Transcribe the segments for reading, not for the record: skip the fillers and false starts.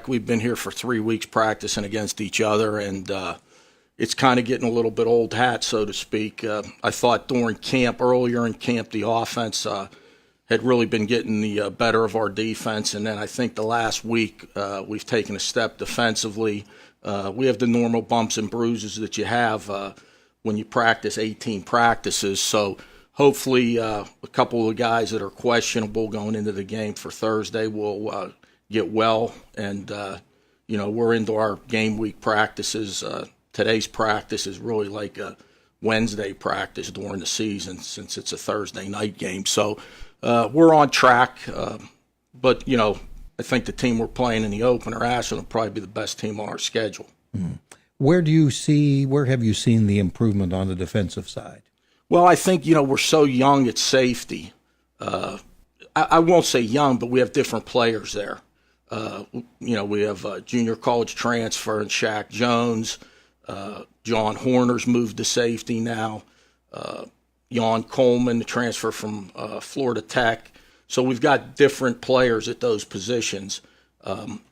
We've been here for 3 weeks practicing against each other, and it's kind of getting a little bit old hat, so to speak. I thought during camp, earlier in camp, the offense had really been getting the better of our defense, and then I think the last week we've taken a step defensively. We have the normal bumps and bruises that you have when you practice 18 practices, so hopefully a couple of the guys that are questionable going into the game for Thursday will get well, and we're into our game week practices. Today's practice is really like a Wednesday practice during the season since it's a Thursday night game. So we're on track, but I think the team we're playing in the opener, Ashland, will probably be the best team on our schedule. Mm. Where have you seen the improvement on the defensive side? Well, I think we're so young at safety. I won't say young, but we have different players there. We have a junior college transfer in Shaq Jones. John Horner's moved to safety now. Jan Coleman, the transfer from Florida Tech. So we've got different players at those positions.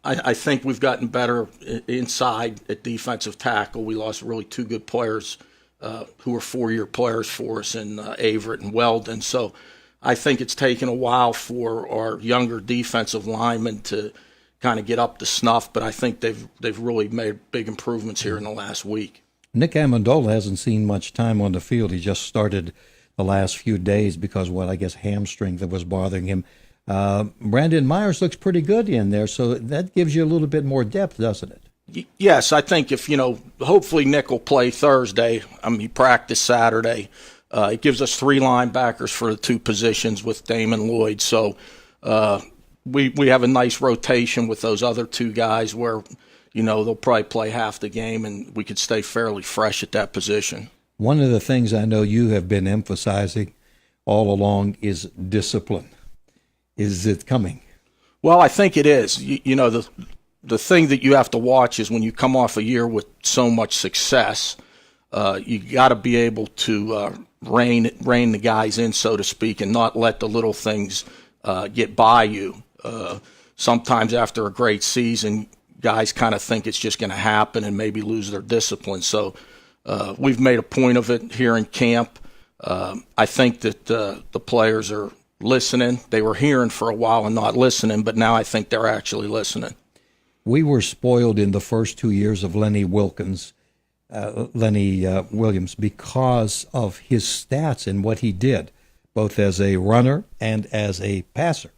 I think we've gotten better inside at defensive tackle. We lost really two good players who were 4-year players for us in Averett and Weldon. So I think it's taken a while for our younger defensive linemen to kind of get up to snuff, but I think they've really made big improvements here in the last week. Nick Amendola hasn't seen much time on the field. He just started the last few days because hamstring that was bothering him. Brandon Myers looks pretty good in there, so that gives you a little bit more depth, doesn't it? Yes, I think if, hopefully Nick will play Thursday. He practiced Saturday. It gives us 3 linebackers for the 2 positions with Damon Lloyd. So we have a nice rotation with those other 2 guys where, they'll probably play half the game and we could stay fairly fresh at that position. One of the things I know you have been emphasizing all along is discipline. Is it coming? Well, I think it is. The thing that you have to watch is when you come off a year with so much success, you got to be able to rein the guys in, so to speak, and not let the little things get by you. Sometimes after a great season, guys kind of think it's just going to happen and maybe lose their discipline. So we've made a point of it here in camp. I think that the players are listening. They were hearing for a while and not listening, but now I think they're actually listening. We were spoiled in the first 2 years of Lenny Williams because of his stats and what he did, both as a runner and as a passer.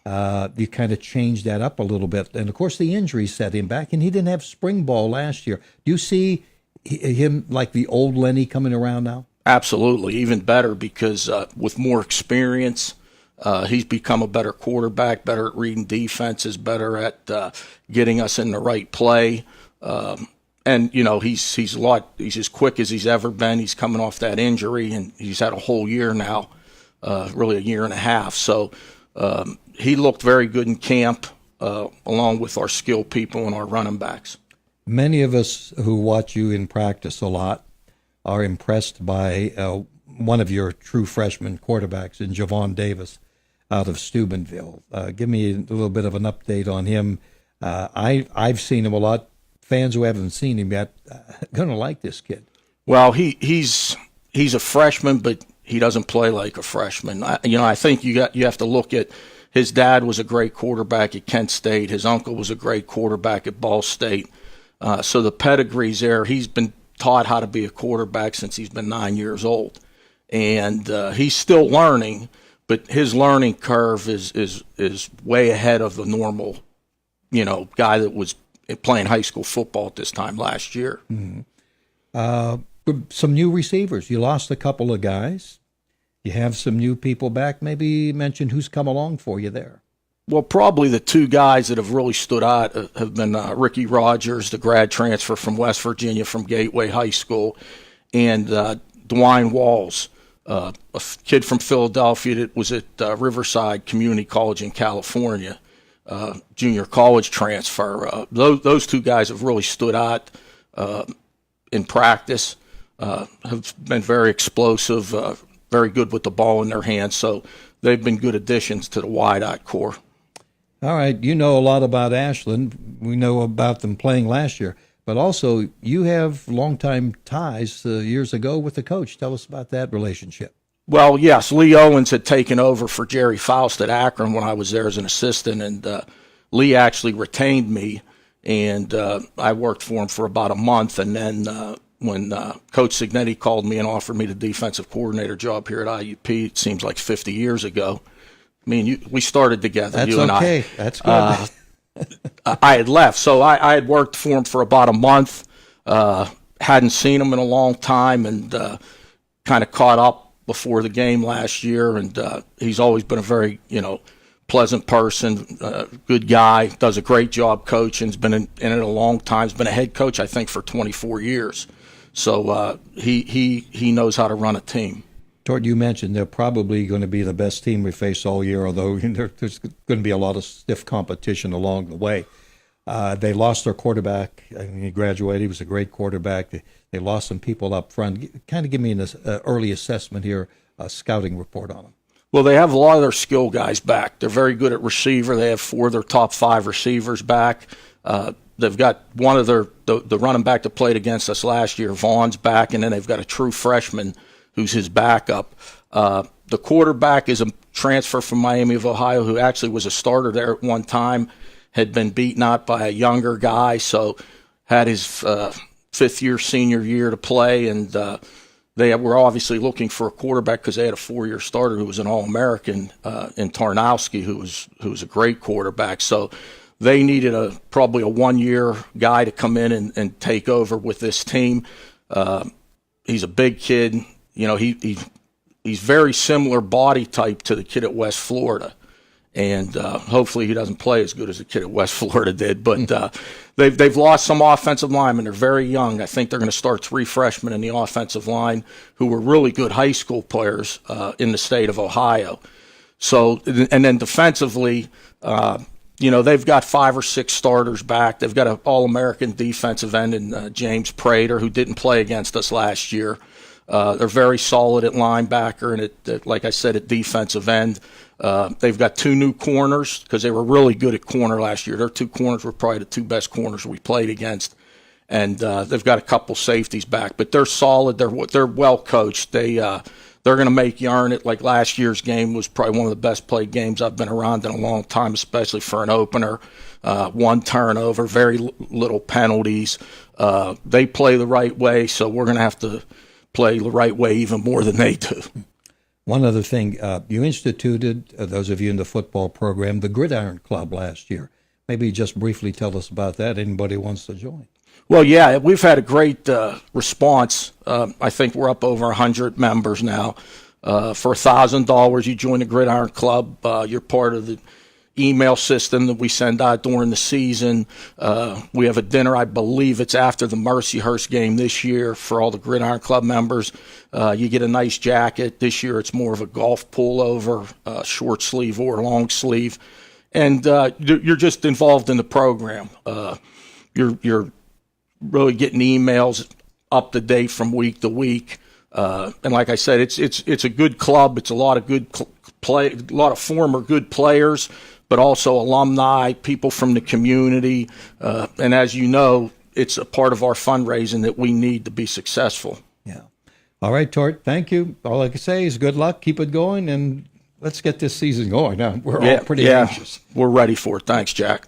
You kind of changed that up a little bit. And, of course, the injuries set him back, and he didn't have spring ball last year. Do you see him like the old Lenny coming around now? Absolutely, even better because with more experience, he's become a better quarterback, better at reading defenses, better at getting us in the right play. And he's as quick as he's ever been. He's coming off that injury, and he's had a whole year now, really a year and a half. So he looked very good in camp, along with our skill people and our running backs. Many of us who watch you in practice a lot are impressed by one of your true freshman quarterbacks in Javon Davis out of Steubenville. Give me a little bit of an update on him. I've seen him a lot. Fans who haven't seen him yet going to like this kid. Well, he's a freshman, but he doesn't play like a freshman. I think you have to look at his dad was a great quarterback at Kent State. His uncle was a great quarterback at Ball State. So the pedigree's there. He's been taught how to be a quarterback since he's been 9 years old, and he's still learning. But his learning curve is way ahead of the normal, guy that was playing high school football at this time last year. Mm-hmm. Some new receivers. You lost a couple of guys. You have some new people back. Maybe mention who's come along for you there. Well, probably the 2 guys that have really stood out have been Ricky Rogers, the grad transfer from West Virginia from Gateway High School, and DeWine Walls, a kid from Philadelphia that was at Riverside Community College in California, junior college transfer. Those 2 guys have really stood out in practice, have been very explosive, very good with the ball in their hands. So they've been good additions to the wideout core. All right, you know a lot about Ashland. We know about them playing last year, but also you have longtime ties years ago with the coach. Tell us about that relationship. Well, yes, Lee Owens had taken over for Jerry Faust at Akron when I was there as an assistant, and Lee actually retained me, and I worked for him for about a month, and then when Coach Signetti called me and offered me the defensive coordinator job here at IUP, it seems like 50 years ago. I mean, we started together, That's you and okay. I. That's good. I had left, so I had worked for him for about a month, hadn't seen him in a long time, and kind of caught up before the game last year, and he's always been a very, pleasant person, good guy, does a great job coaching, has been in it a long time, has been a head coach, I think, for 24 years. So he knows how to run a team. Tort, you mentioned they're probably going to be the best team we face all year, although there's going to be a lot of stiff competition along the way. They lost their quarterback. I mean, he graduated. He was a great quarterback. They lost some people up front. Kind of give me an early assessment here, a scouting report on them. Well, they have a lot of their skill guys back. They're very good at receiver. They have 4 of their top 5 receivers back. They've got one of the running back that played against us last year, Vaughn's back, and then they've got a true freshman who's his backup. The quarterback is a transfer from Miami of Ohio who actually was a starter there at one time, had been beaten out by a younger guy, so had his fifth-year senior year to play, and they were obviously looking for a quarterback because they had a 4-year starter who was an All-American in Tarnowski, who was a great quarterback. So they needed probably a 1-year guy to come in and take over with this team. He's a big kid. He's very similar body type to the kid at West Florida. And hopefully he doesn't play as good as the kid at West Florida did. But they've lost some offensive linemen. They're very young. I think they're going to start 3 freshmen in the offensive line who were really good high school players in the state of Ohio. So, and then defensively, they've got 5 or 6 starters back. They've got an All-American defensive end in James Prater, who didn't play against us last year. They're very solid at linebacker and, like I said, at defensive end. They've got 2 new corners because they were really good at corner last year. Their 2 corners were probably the 2 best corners we played against. And they've got a couple safeties back. But they're solid. They're well coached. They're going to make you earn it. Like last year's game was probably one of the best played games I've been around in a long time, especially for an opener. 1 turnover, very little penalties. They play the right way, so we're going to have to play the right way even more than they do. One other thing, you instituted, those of you in the football program, the Gridiron Club last year. Maybe just briefly tell us about that. Anybody wants to join? Well, yeah, we've had a great response. I think we're up over 100 members now. For $1,000, you join the Gridiron Club. You're part of the email system that we send out during the season. We have a dinner, I believe it's after the Mercyhurst game this year for all the Gridiron Club members. You get a nice jacket. This year it's more of a golf pullover, short sleeve or long sleeve. And you're just involved in the program. You're really getting emails up to date from week to week. And like I said, it's a good club. It's a lot of good a lot of former good players, but also alumni, people from the community. And as you know, it's a part of our fundraising that we need to be successful. Yeah. All right, Tort, thank you. All I can say is good luck, keep it going, and let's get this season going. Now, we're all pretty anxious. We're ready for it. Thanks, Jack.